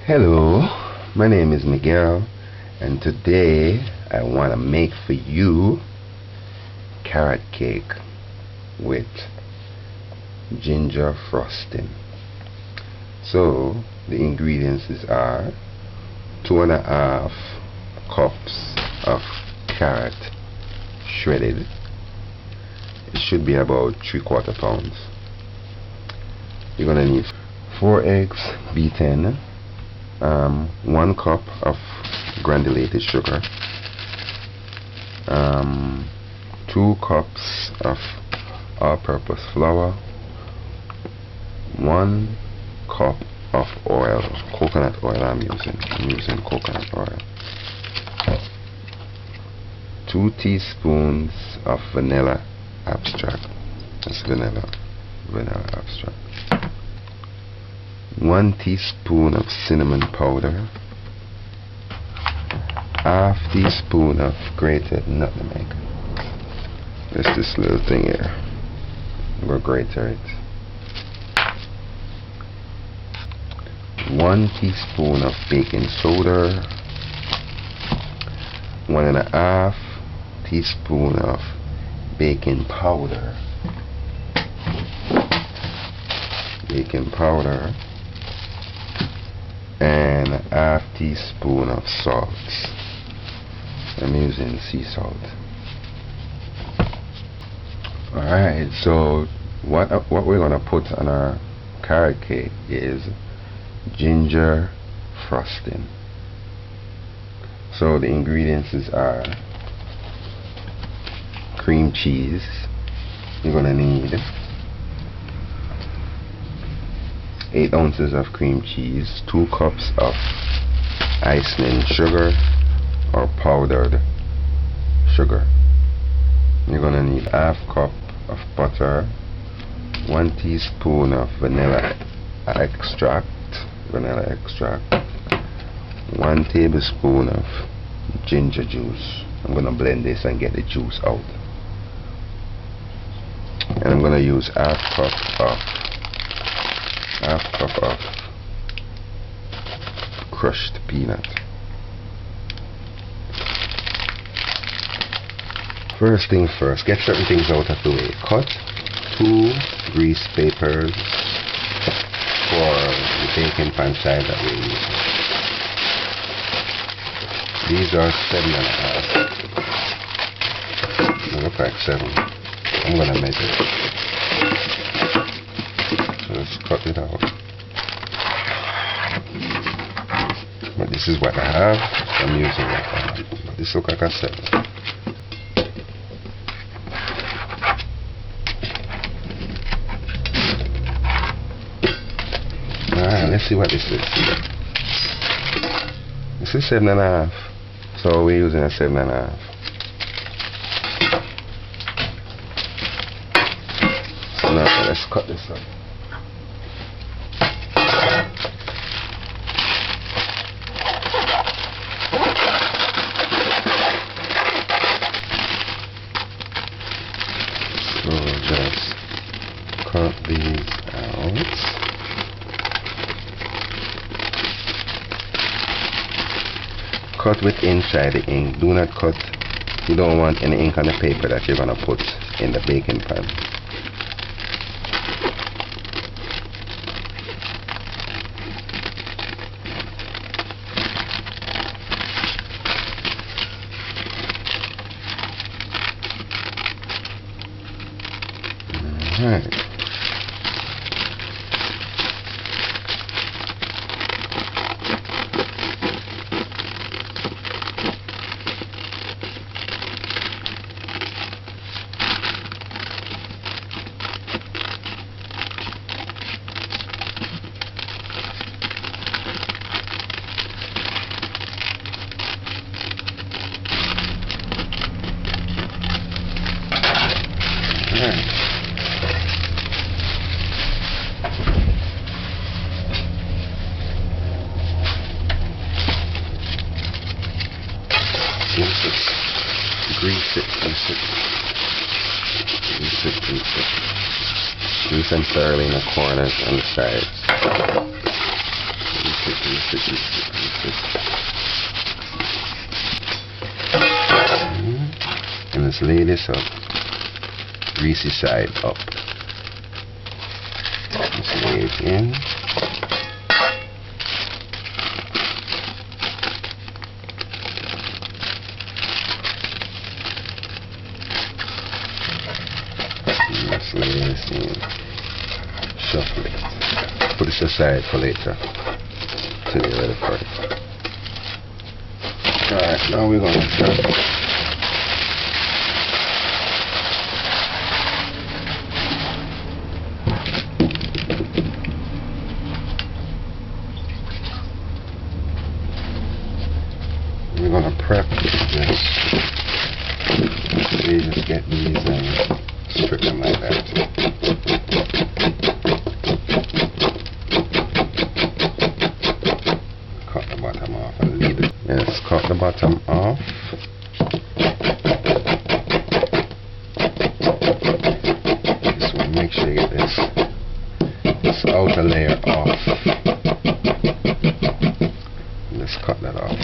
Hello, my name is Miguel, and today I want to make for you carrot cake with ginger frosting. So the ingredients are 2.5 cups of carrot shredded. It should be about 3/4 pounds. You're gonna need 4 eggs beaten, 1 cup of granulated sugar, 2 cups of all-purpose flour, 1 cup of oil, coconut oil. I'm using coconut oil, 2 teaspoons of vanilla extract. That's vanilla extract. 1 teaspoon of cinnamon powder, ½ teaspoon of grated nutmeg. There's this little thing here. I'm gonna grate it. 1 teaspoon of baking soda, 1.5 teaspoon of baking powder, and ½ teaspoon of salt. I'm using sea salt. Alright, so what we're gonna put on our carrot cake is ginger frosting. So the ingredients are cream cheese. You're gonna need 8 ounces of cream cheese, 2 cups of iceland sugar or powdered sugar. You're gonna need ½ cup of butter, 1 teaspoon of vanilla extract, 1 tablespoon of ginger juice. I'm gonna blend this and get the juice out. And I'm gonna use ½ cup of crushed peanut. First thing first, get certain things out of the way. Cut 2 grease papers for the baking pan side that we're using. These are 7.5. They look like 7. I'm gonna measure it. So let's cut it out. But this is what I have. I'm using what I have. But this looks like a 7. Alright, let's see what this is. This is 7.5. So we're using a 7.5. So now let's cut this up. So just cut these out. Cut with inside the ink. Do not cut. You don't want any ink on the paper that you're gonna put in the baking pan. Alright. Grease it. Grease and thoroughly in the corners and the sides. Grease And let's lay this up. Greasy side up. Let's lay it in. Let's lay this in. Shuffle it. Put this aside for later. Till you're ready for it. Alright, now we're going to start. We're going to prep this. So you just get these and strip them like that. Cut the bottom off and leave it. Yes, cut the bottom off. This one, make sure you get this outer layer off. Let's cut that off.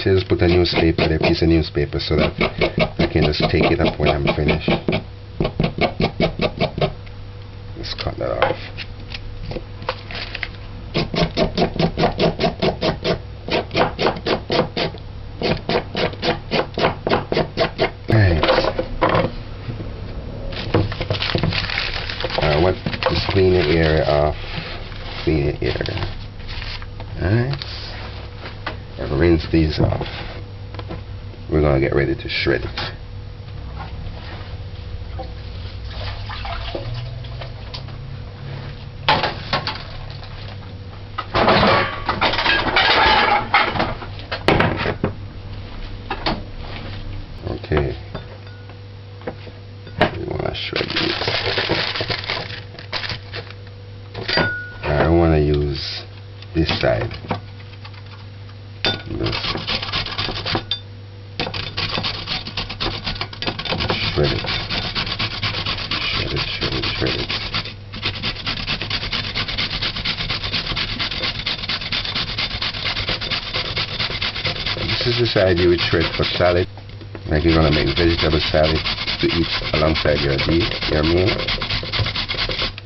Just put a newspaper, a piece of newspaper, so that I can just take it up when I'm finished. Let's cut that off. Alright, just clean the area off. Clean the area. Alright. And rinse these off. We're going to get ready to shred it. Okay. We want to shred these. I want to use this side. Shred it. Shred it, shred it, shred it. This is the side you would shred for salad. Like you're gonna make vegetable salad to eat alongside your meal.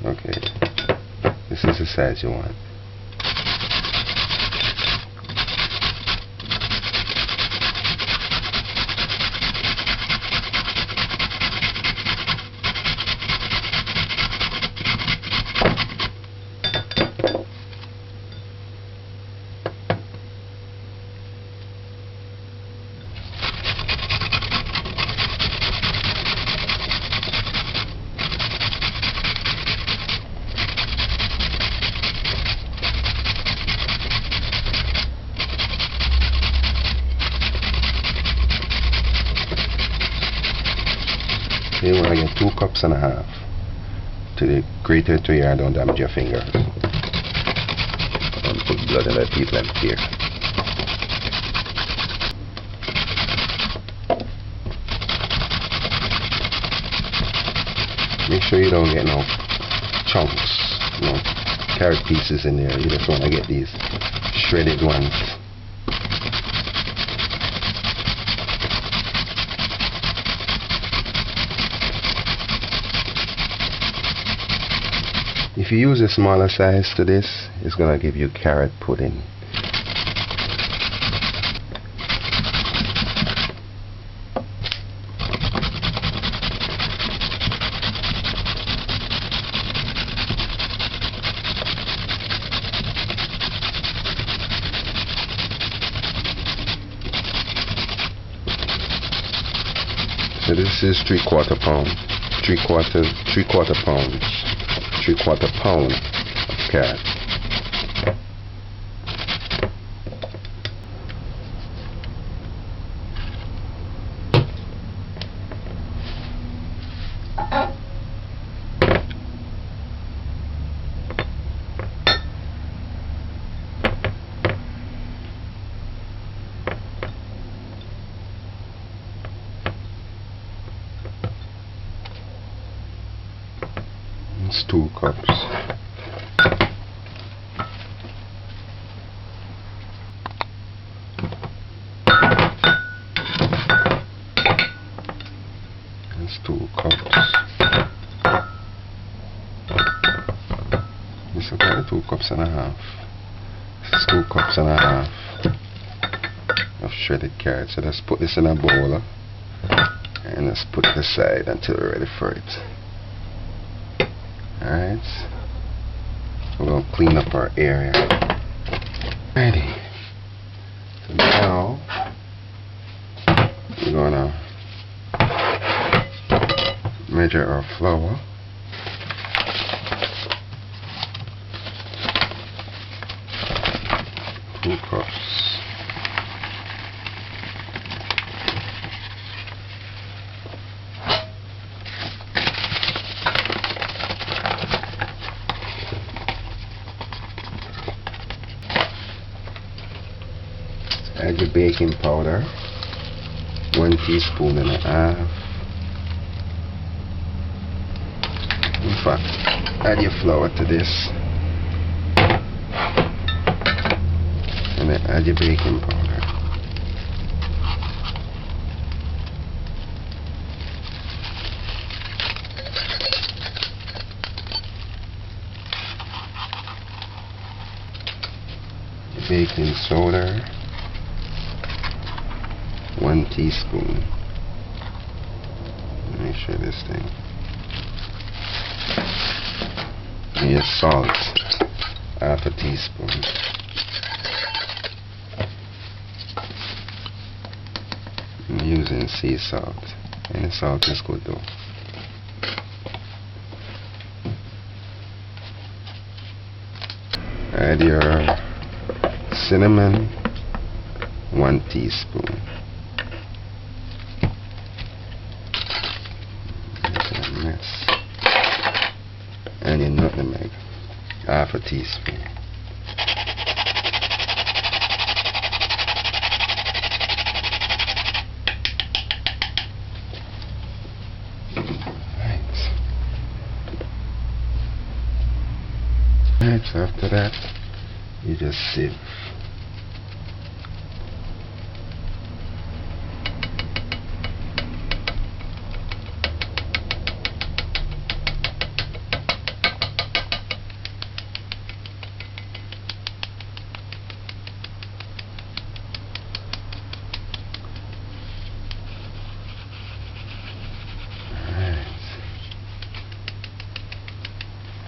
Okay. This is the size you want. You want to get 2 cups and a half to the greater to your don't damage your finger. Don't put blood in the teeth left here. Make sure you don't get no chunks, no carrot pieces in there. You just want to get these shredded ones. If you use a smaller size to this, it's going to give you carrot pudding. So this is 3/4 pound, 3/4 pound of carrot. It's 2 cups. It's 2 cups. This is about 2 cups and a half. This is 2 cups and a half of shredded carrots. So let's put this in a bowl and let's put it aside until we're ready for it. Alright, so we'll clean up our area. Ready. So now we're gonna measure our flour. Two cups. Add your baking powder, 1 teaspoon and a half. In fact, add your flour to this, and then add your baking powder. Baking soda, 1 teaspoon. Let me show this thing. And your salt, 1/2 teaspoon. I'm using sea salt. Any salt is good though. Add your cinnamon, 1 teaspoon. And your nutmeg, 1/2 teaspoon. Right, so after that, you just sieve.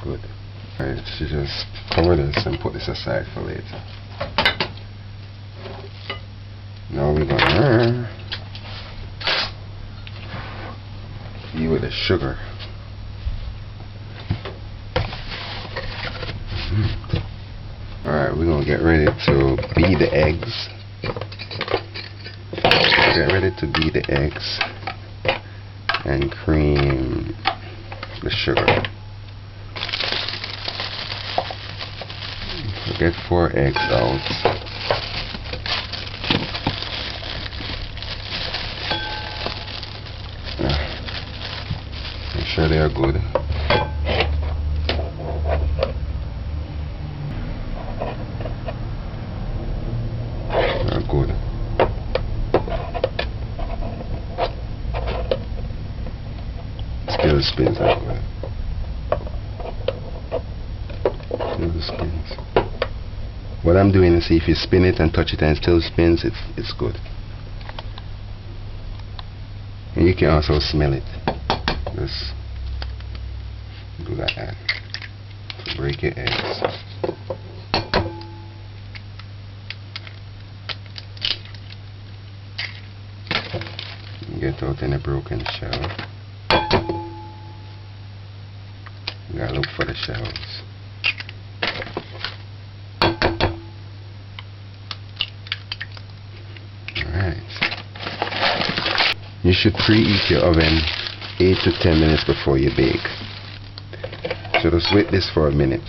Good. Alright, so just cover this and put this aside for later. Now we're gonna deal with the sugar. Alright, we're gonna get ready to beat the eggs. Get ready to beat the eggs and cream the sugar. Get 4 eggs out. Make sure they are good. They are good. Still spins are good. Still spins. What I'm doing is, see if you spin it and touch it and it still spins, it's good. And you can also smell it. Just do that. So break your eggs. Get out any broken shell. You gotta look for the shells. You should preheat your oven 8 to 10 minutes before you bake. So just wait this for a minute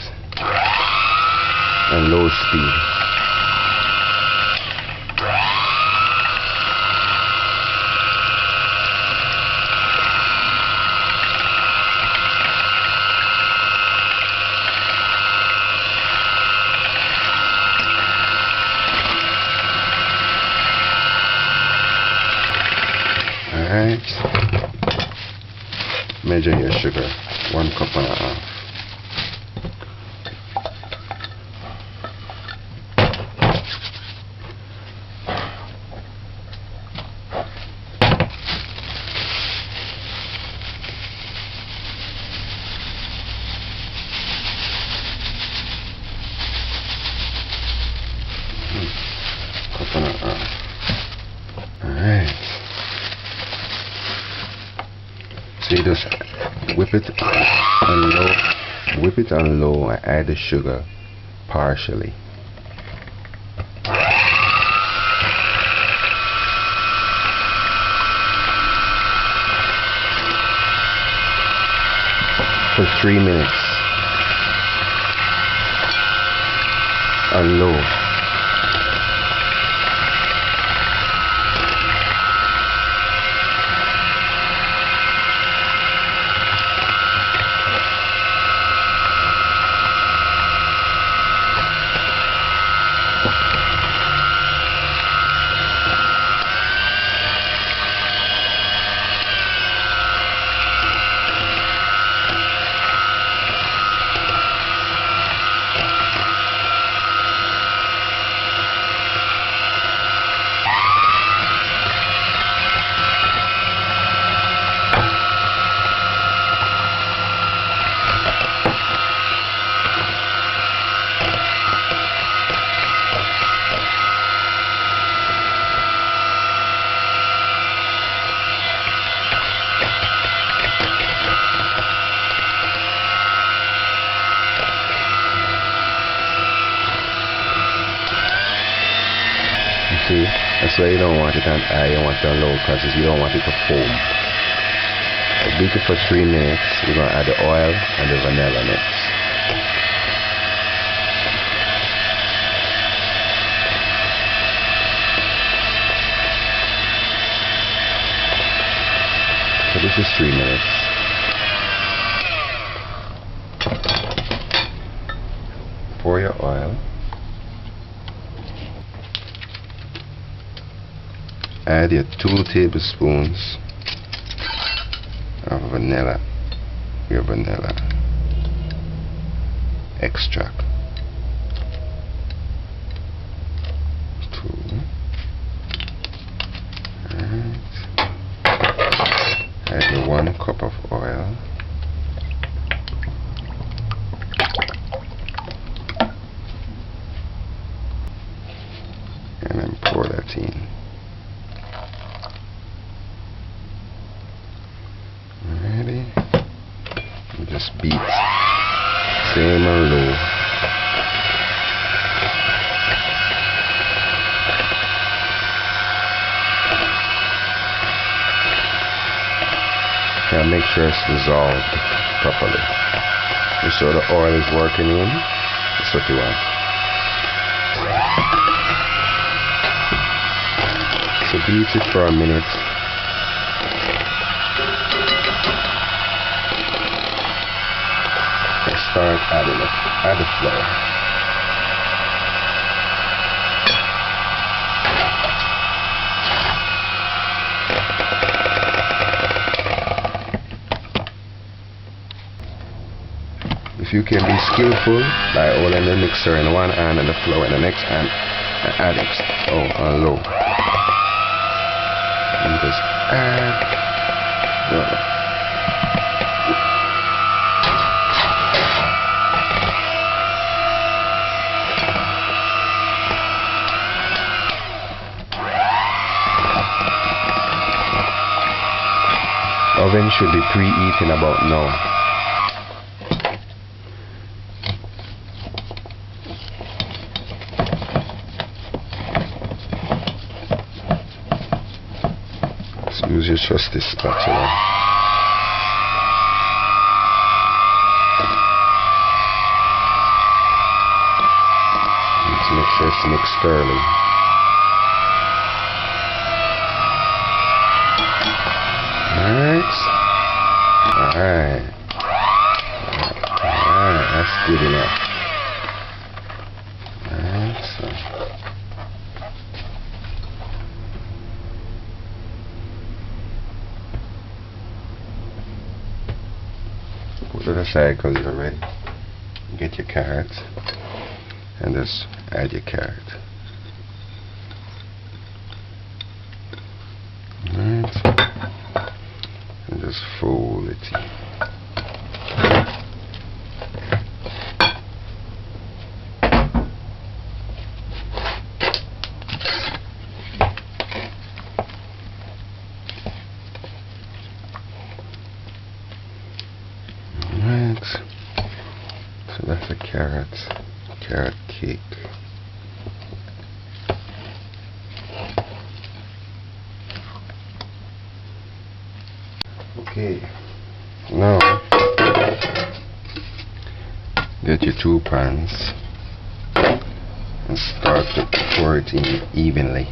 on low speed. measure your sugar. 1 cup and a half. Cup and a half. Alright. So you just whip it on low and add the sugar partially. For 3 minutes on low. See, that's why you don't want it on high, you want it on low, because you don't want it to foam. Beat it for 3 minutes. We're going to add the oil and the vanilla next. So this is 3 minutes. Pour your oil. Add your 2 tablespoons of vanilla, your vanilla extract. 2. Alright. Add your 1 cup of oil. And then pour that in. Just beat same and low. Now make sure it's dissolved properly. Make sure the oil is working in. That's what you want. So beat it for a minute. Start add the flour. If you can be skillful by holding the mixer in one hand and the flour in the next hand and add it on low. And just add. Oven should be preheating about now. So use your trusty spatula. Let's make sure it's mixed thoroughly. Alright, that's good enough. Alright, so to the side because you're ready. Get your carrots and just add your carrot. Alright. And just fold it. Alright. So that's a carrot cake. Okay, now get your 2 pans and start to pour it in evenly.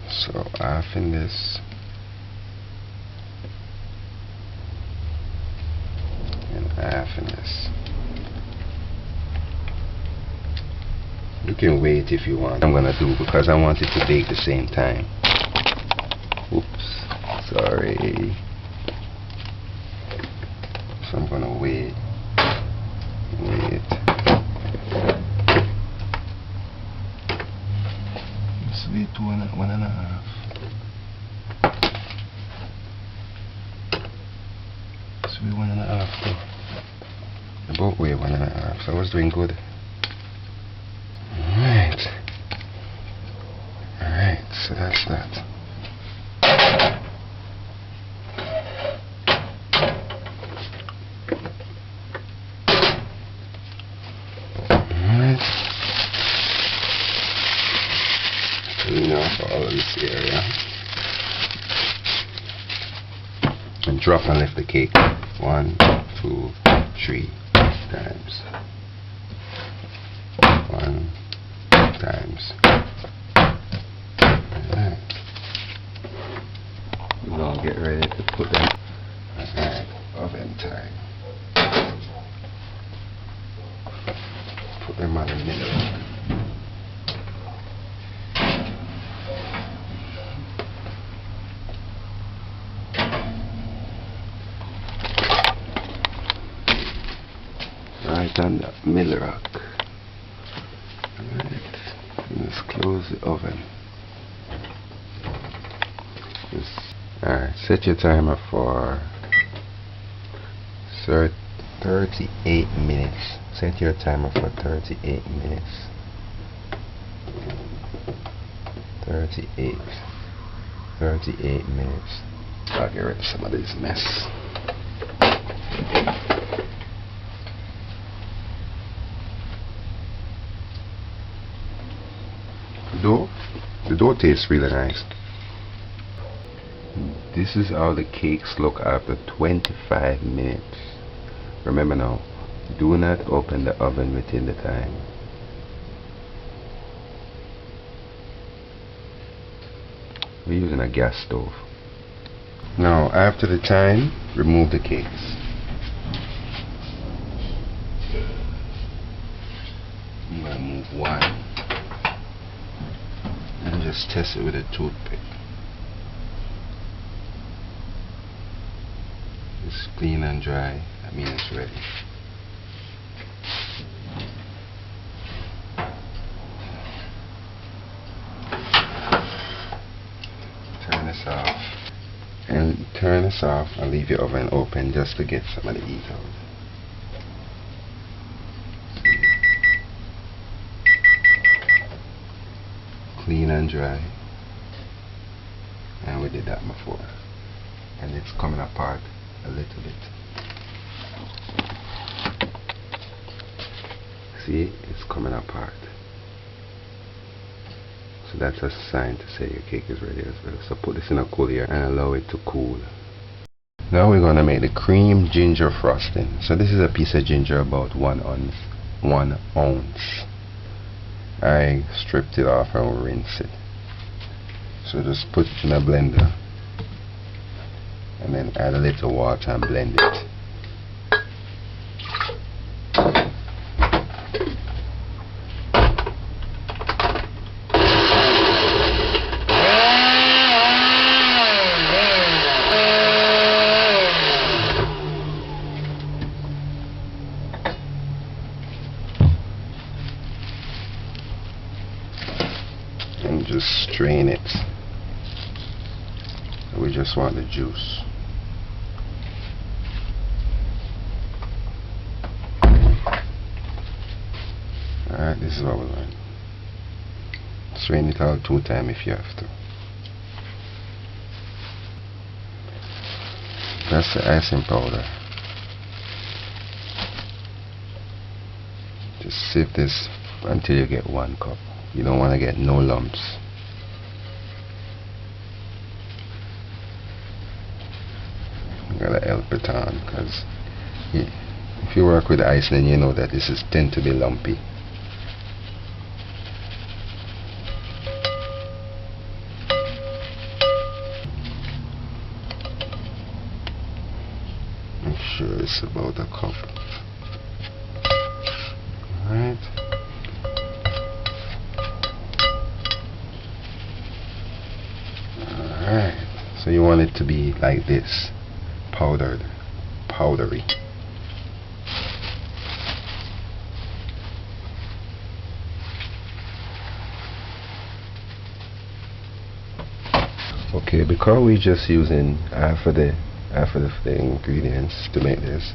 So half in this and half in this. You can wait if you want. I'm gonna do because I want it to bake the same time. Oops, sorry. So I'm gonna wait. Let's wait 1.5. Let's wait 1.5 though. They both weigh 1.5, so I was doing good. Alright, so that's that. Alright. Clean off all of this area. And drop and lift the cake. 1, 2, 3 times. 1 times. Alright. We're gonna get ready to put them. Alright, oven time. Put them on the middle. Right on the middle rack. Alright, let's close the oven. Alright, set your timer for 38 minutes. Set your timer for 38 minutes. 38 minutes. I'll get rid of some of this mess. The dough tastes really nice. This is how the cakes look after 25 minutes. Remember now, do not open the oven within the time. We're using a gas stove. Now after the time, remove the cakes. I'm going to move one and just test it with a toothpick. It's clean and dry. I mean it's ready. Turn this off. And turn this off and leave your oven open just to get some of the heat out. Clean and dry. And we did that before. And it's coming apart a little bit. See, it's coming apart. So that's a sign to say your cake is ready as well. So put this in a cooler and allow it to cool. Now we're going to make the cream ginger frosting. So this is a piece of ginger about 1 ounce. I stripped it off and rinse it. So just put it in a blender and then add a little water and blend it. strain it. So we just want the juice. Alright, this is what we want. Strain it out 2 times if you have to. That's the icing powder. Just sieve this until you get 1 cup. You don't want to get no lumps. You gotta help it on, because if you work with ice, then you know that this is tend to be lumpy. I'm sure it's about a cup. Alright. Alright. So you want it to be like this. Powdered. Powdery. Okay, because we're just using half of the ingredients to make this,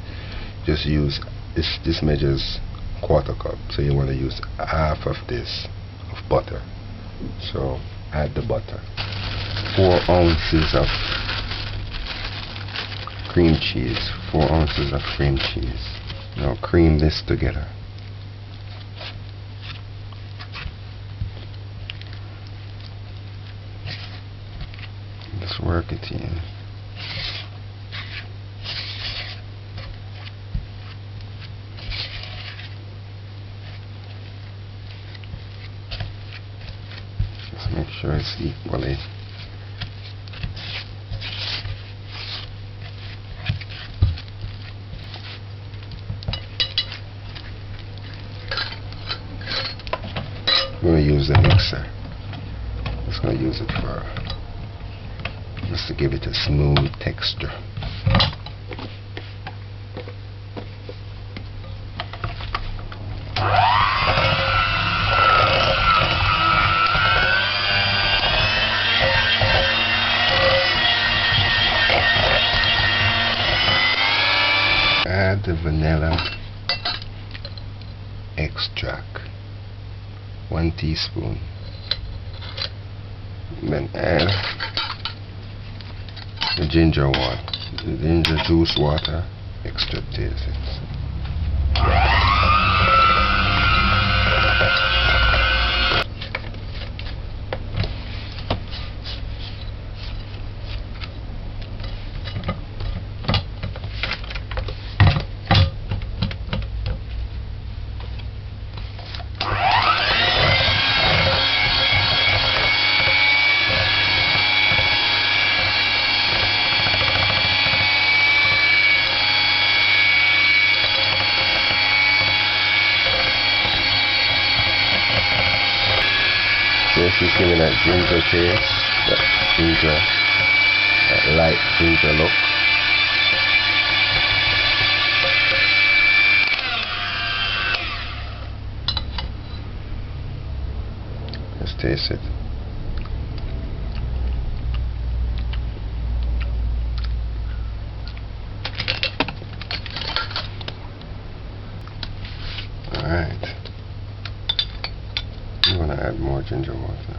just use this measures 1/4 cup, so you want to use half of this of butter. So add the butter. 4 ounces of cream cheese. 4 ounces of cream cheese. Now cream this together. Let's work it in. Just make sure it's equally. I'm going to use the mixer. Just going to use it for just to give it a smooth texture. Add the vanilla extract, 1 teaspoon. Then add the ginger juice water, extra taste. This is giving that ginger taste, that light ginger look. Let's taste it. Alright. I'm going to add more ginger water.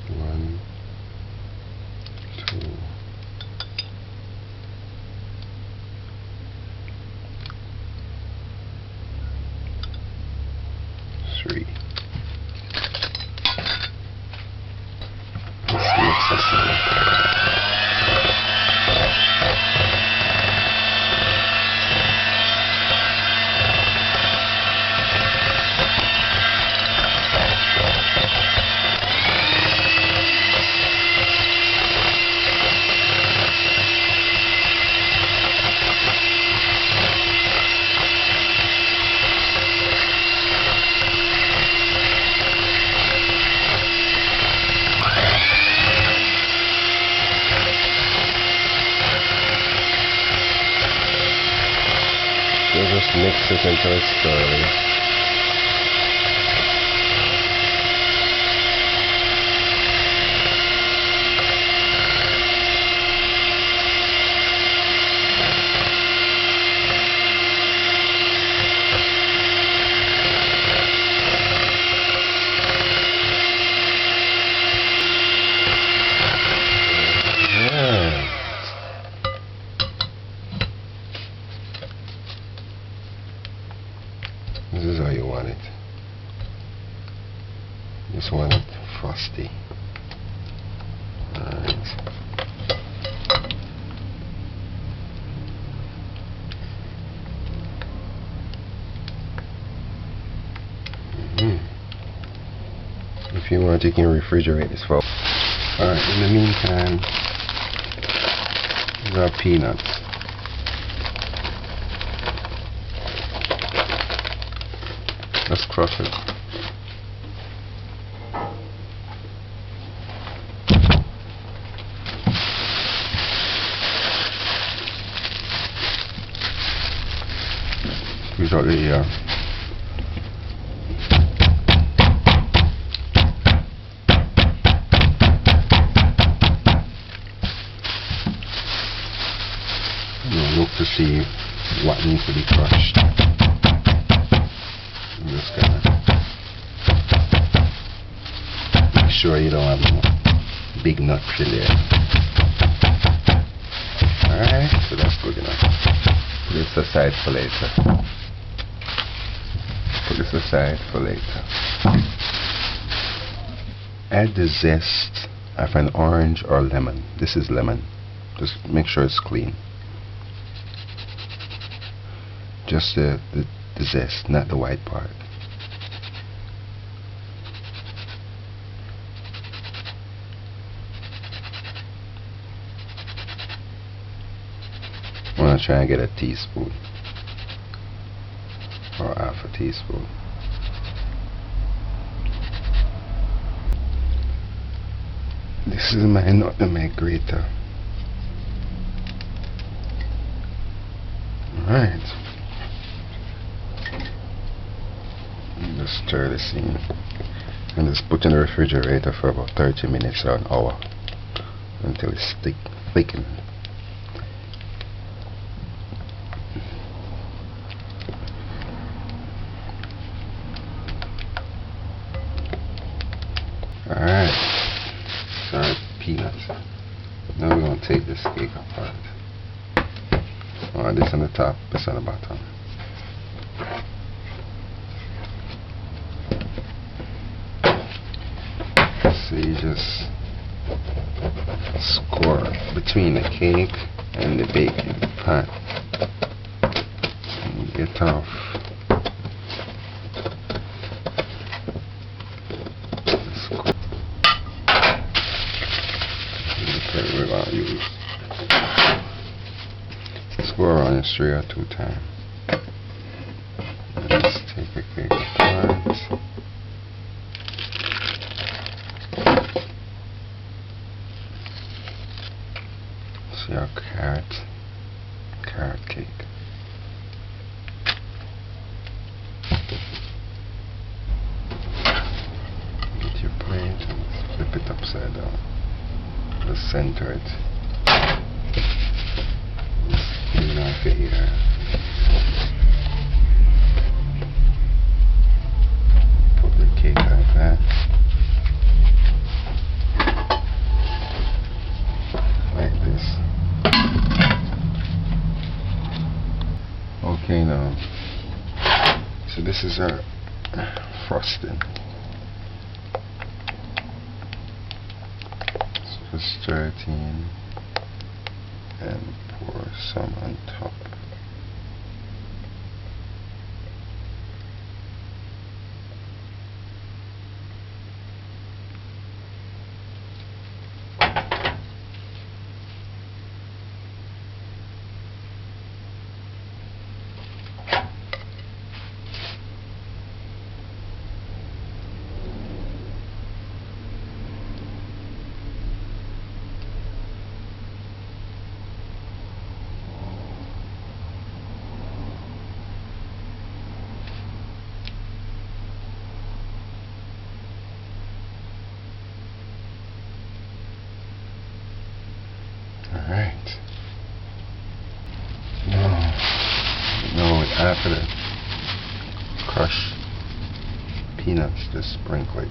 1, 2, 3. Let's mix this in. We'll just mix it until it's thoroughly. want, you can refrigerate this for. Alright, in the meantime, these are peanuts. Let's crush it. Squeeze out the air. Look to see what needs to be crushed. I'm just gonna make sure you don't have no big nuts in there. Alright, so that's good enough. Put this aside for later. Put this aside for later. Add the zest of an orange or lemon. This is lemon. Just make sure it's clean. Just the zest, not the white part. I'm going to try and get a teaspoon or half a teaspoon. This is my nutmeg grater. Alright. Just stir this in and just put in the refrigerator for about 30 minutes or an hour until it's thickened. Alright, so our peanuts. Now we're going to take this cake apart. This on the top, this on the bottom. So you just score between the cake and the baking pan and get off the score. We're going to use score on it 3 or 2 times. Let's take the cake apart. Your carrot cake. Get your plate and flip it upside down. Just center it. Just clean off your ear. Put the cake like that. Like this. Okay, now, so this is our frosting. So just stir it in and pour some on top. Alright. Now after the crushed peanuts, just sprinkle it.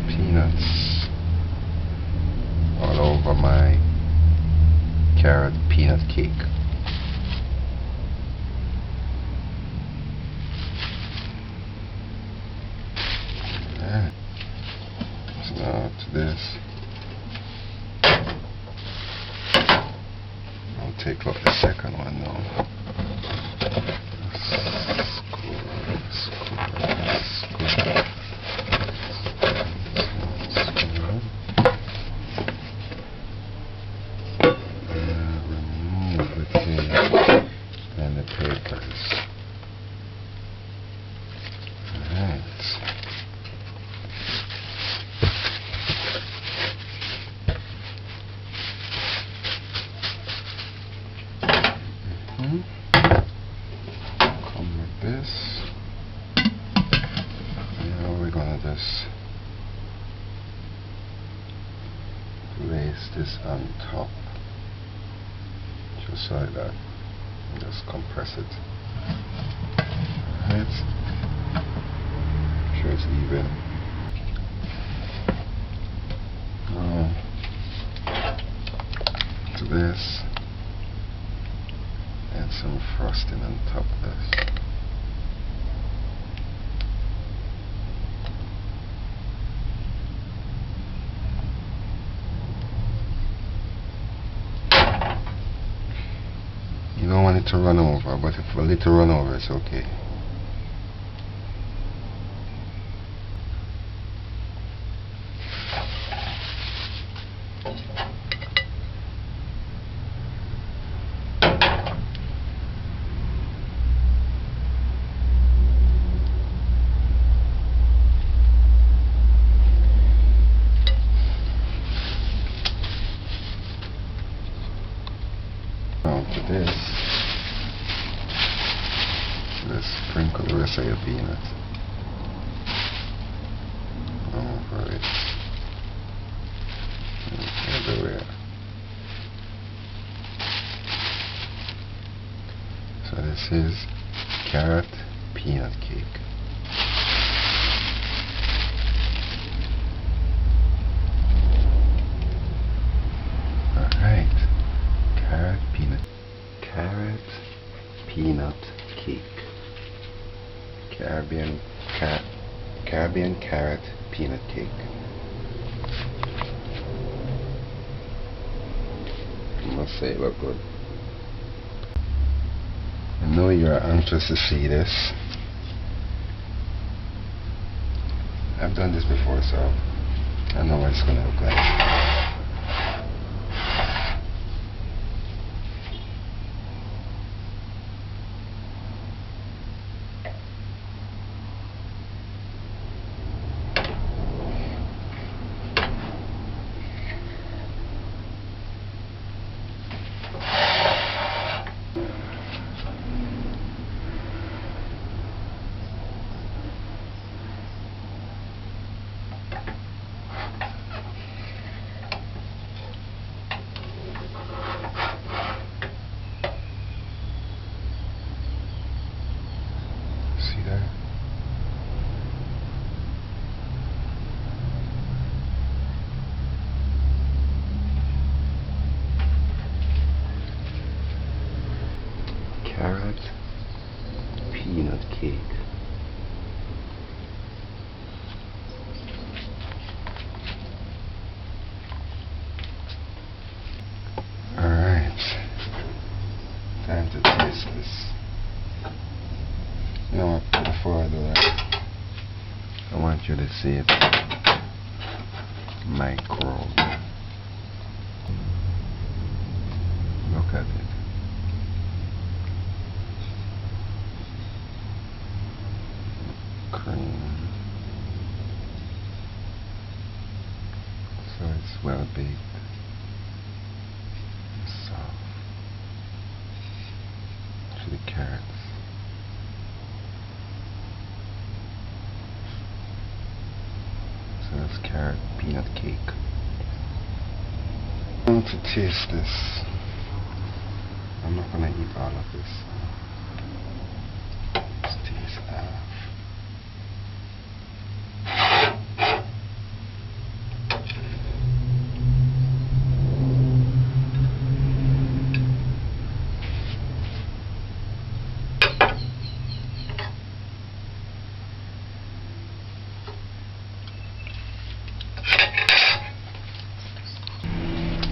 Peanuts all over my carrot peanut cake. So now to this, I'll take off the second. second one now. Remove the tape and the papers. Alright. Come with this. Now we're gonna just place this on top, just like that, and just compress it. Alright, make sure it's even. Now to this, add some frosting on top of this. You don't want it to run over, but if a little run over, it's okay. To this, let's sprinkle the rest of your peanuts over it and everywhere. So this is carrot peanut cake. Alright, carrot peanut cake. Caribbean carrot peanut cake. I must say it look good. I know you're anxious to see this. I've done this before, so I know what it's gonna look like. See that? Carrot peanut cake. Alright, time to taste this. You know what, before I do that, I want you to see it micro. Look at it. Cream. So it's well baked. It's soft. To the carrots. So that's carrot peanut cake. I'm going to taste this. I'm not going to eat all of this. Let's taste half.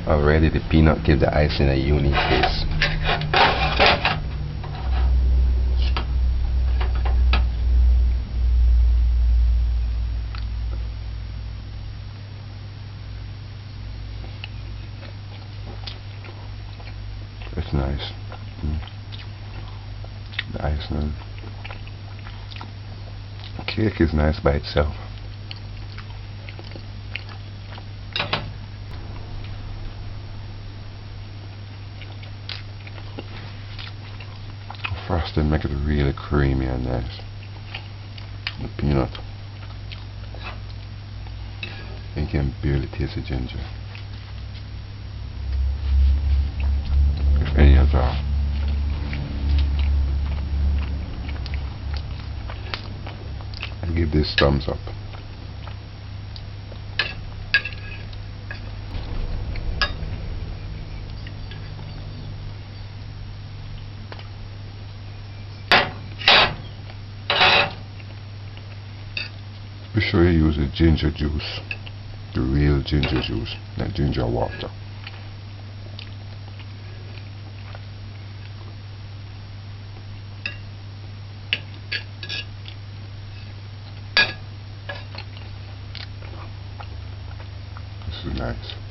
Already the peanut gives the icing a unique taste. cake is nice by itself. Frosting make it really creamy and nice. The peanut. You can barely taste the ginger, if any at all. I give this thumbs up. Be sure you use the ginger juice, the real ginger juice, not ginger water. This is nice.